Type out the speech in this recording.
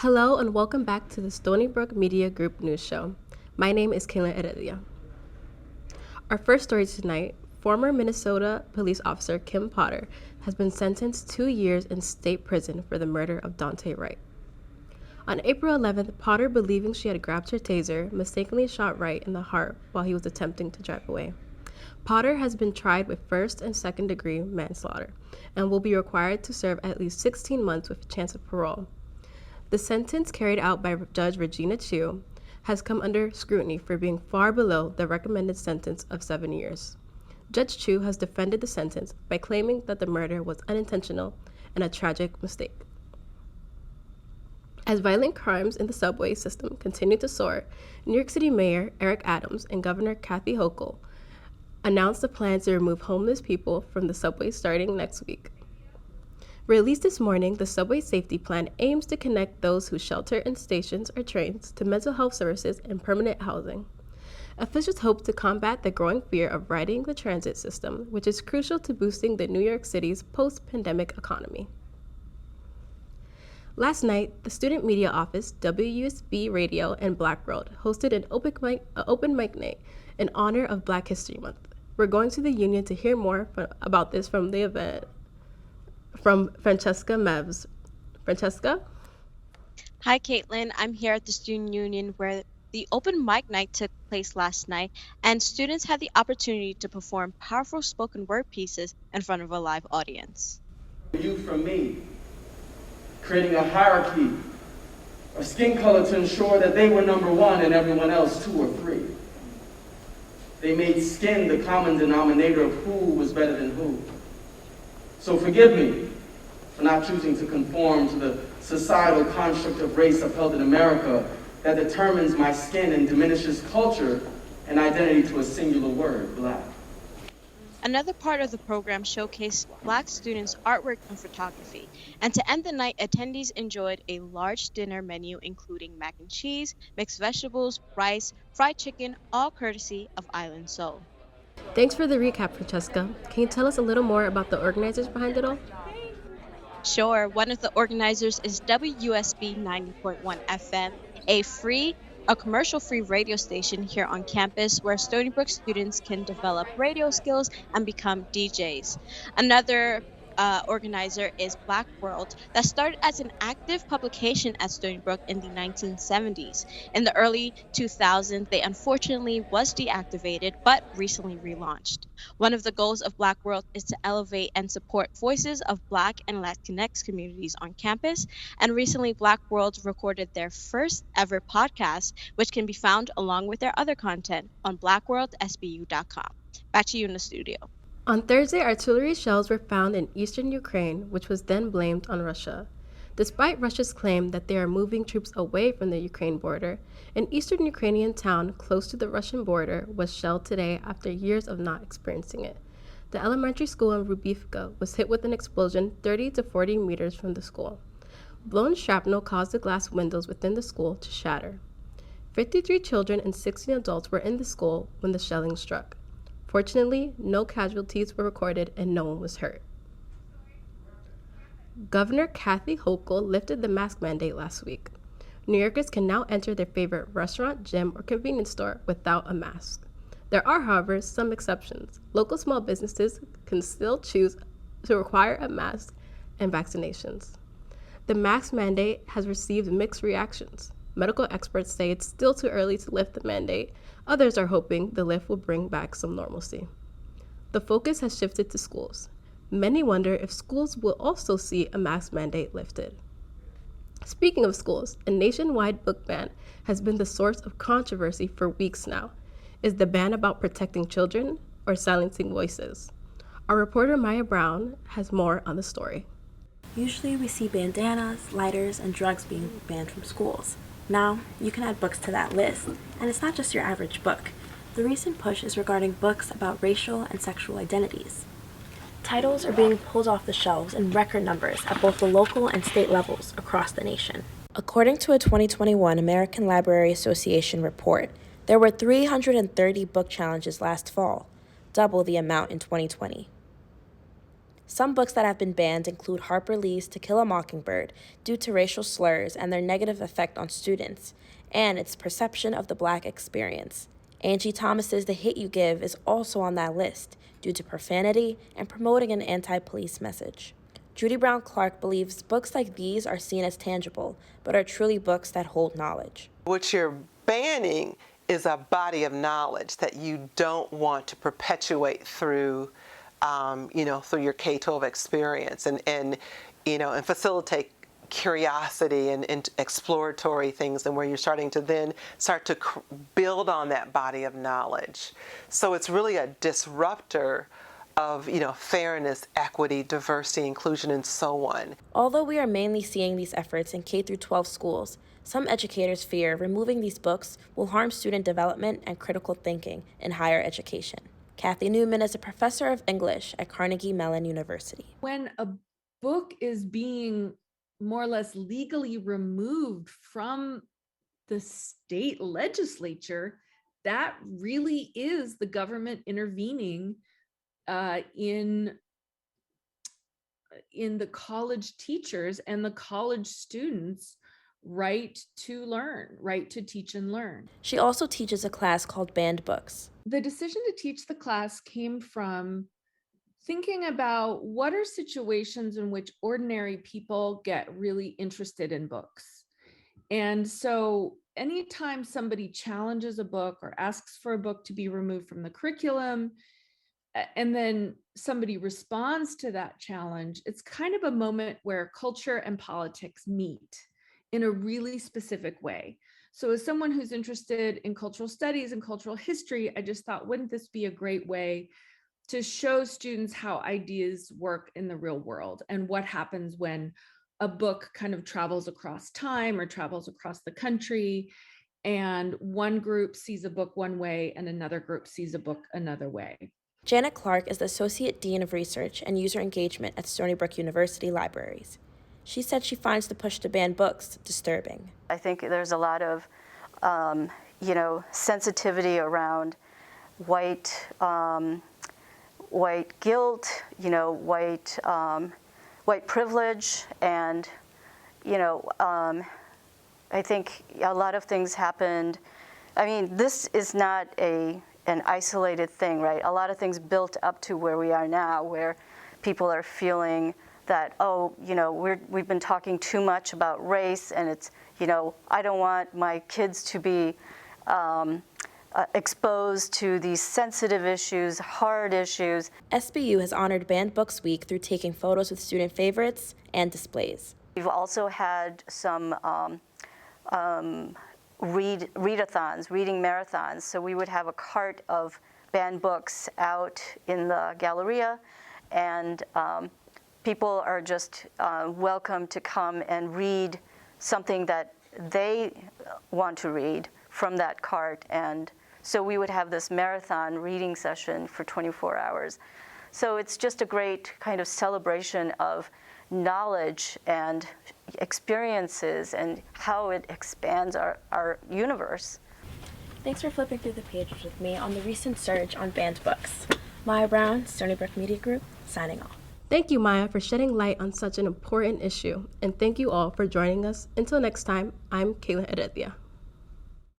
Hello and welcome back to the Stony Brook Media Group News Show. My name is Kayla Heredia. Our first story tonight, former Minnesota police officer Kim Potter has been sentenced 2 years in state prison for the murder of Dante Wright. On April 11th, Potter, believing she had grabbed her taser, mistakenly shot Wright in the heart while he was attempting to drive away. Potter has been tried with first and second degree manslaughter and will be required to serve at least 16 months with a chance of parole. The sentence carried out by Judge Regina Chu has come under scrutiny for being far below the recommended sentence of 7 years. Judge Chu has defended the sentence by claiming that the murder was unintentional and a tragic mistake. As violent crimes in the subway system continue to soar, New York City Mayor Eric Adams and Governor Kathy Hochul announced a plan to remove homeless people from the subway starting next week. Released this morning, the subway safety plan aims to connect those who shelter in stations or trains to mental health services and permanent housing. Officials hope to combat the growing fear of riding the transit system, which is crucial to boosting the New York City's post-pandemic economy. Last night, the Student Media Office, WUSB Radio, and Black World hosted an open mic night in honor of Black History Month. We're going to the Union to hear more about this from the event. From Francesca Mevs. Francesca? Hi, Caitlin. I'm here at the Student Union where the open mic night took place last night, and students had the opportunity to perform powerful spoken word pieces in front of a live audience. You from me, creating a hierarchy of skin color to ensure that they were number one and everyone else 2 or 3. They made skin the common denominator of who was better than who. So forgive me for not choosing to conform to the societal construct of race upheld in America that determines my skin and diminishes culture and identity to a singular word, Black. Another part of the program showcased Black students' artwork and photography. And to end the night, attendees enjoyed a large dinner menu including mac and cheese, mixed vegetables, rice, fried chicken, all courtesy of Island Soul. Thanks for the recap, Francesca. Can you tell us a little more about the organizers behind it all? Sure, one of the organizers is WUSB 90.1 FM, a commercial-free radio station here on campus where Stony Brook students can develop radio skills and become DJs. Another organizer is Black World, that started as an active publication at Stony Brook in the 1970s. In the early 2000s, they unfortunately was deactivated, but recently relaunched. One of the goals of Black World is to elevate and support voices of Black and Latinx communities on campus, and recently Black World recorded their first ever podcast, which can be found along with their other content on blackworldsbu.com. Back to you in the studio. On Thursday, artillery shells were found in eastern Ukraine, which was then blamed on Russia. Despite Russia's claim that they are moving troops away from the Ukraine border, an eastern Ukrainian town close to the Russian border was shelled today after years of not experiencing it. The elementary school in Rubivka was hit with an explosion 30 to 40 meters from the school. Blown shrapnel caused the glass windows within the school to shatter. 53 children and 16 adults were in the school when the shelling struck. Fortunately, no casualties were recorded and no one was hurt. Governor Kathy Hochul lifted the mask mandate last week. New Yorkers can now enter their favorite restaurant, gym, or convenience store without a mask. There are, however, some exceptions. Local small businesses can still choose to require a mask and vaccinations. The mask mandate has received mixed reactions. Medical experts say it's still too early to lift the mandate. Others are hoping the lift will bring back some normalcy. The focus has shifted to schools. Many wonder if schools will also see a mask mandate lifted. Speaking of schools, a nationwide book ban has been the source of controversy for weeks now. Is the ban about protecting children or silencing voices? Our reporter Maya Brown has more on the story. Usually we see bandanas, lighters, and drugs being banned from schools. Now, you can add books to that list, and it's not just your average book. The recent push is regarding books about racial and sexual identities. Titles are being pulled off the shelves in record numbers at both the local and state levels across the nation. According to a 2021 American Library Association report, there were 330 book challenges last fall, double the amount in 2020. Some books that have been banned include Harper Lee's To Kill a Mockingbird due to racial slurs and their negative effect on students, and its perception of the Black experience. Angie Thomas's The Hit You Give is also on that list due to profanity and promoting an anti-police message. Judy Brown Clark believes books like these are seen as tangible, but are truly books that hold knowledge. What you're banning is a body of knowledge that you don't want to perpetuate through, through your K-12 experience and facilitate curiosity and exploratory things, and where you're starting to then start to build on that body of knowledge. So it's really a disruptor of fairness, equity, diversity, inclusion, and so on. Although we are mainly seeing these efforts in K-12 schools, some educators fear removing these books will harm student development and critical thinking in higher education. Kathy Newman is a professor of English at Carnegie Mellon University. When a book is being more or less legally removed from the state legislature, that really is the government intervening in the college teachers and the college students' right to learn, right to teach and learn. She also teaches a class called Banned Books. The decision to teach the class came from thinking about what are situations in which ordinary people get really interested in books. And so anytime somebody challenges a book or asks for a book to be removed from the curriculum, and then somebody responds to that challenge, it's kind of a moment where culture and politics meet in a really specific way. So as someone who's interested in cultural studies and cultural history, I just thought, wouldn't this be a great way to show students how ideas work in the real world and what happens when a book kind of travels across time or travels across the country, and one group sees a book one way and another group sees a book another way. Janet Clark is the Associate Dean of Research and User Engagement at Stony Brook University Libraries. She said she finds the push to ban books disturbing. I think there's a lot of, sensitivity around white guilt, white privilege, and I think a lot of things happened. I mean, this is not an isolated thing, right? A lot of things built up to where we are now, where people are feeling that, we've been talking too much about race, and it's, I don't want my kids to be exposed to these sensitive issues, hard issues. SBU has honored Banned Books Week through taking photos with student favorites and displays. We've also had some readathons, reading marathons. So we would have a cart of banned books out in the Galleria, and people are just welcome to come and read something that they want to read from that cart. And so we would have this marathon reading session for 24 hours. So it's just a great kind of celebration of knowledge and experiences and how it expands our universe. Thanks for flipping through the pages with me on the recent surge on banned books. Maya Brown, Stony Brook Media Group, signing off. Thank you, Maya, for shedding light on such an important issue, and thank you all for joining us. Until next time, I'm Kayla Heredia.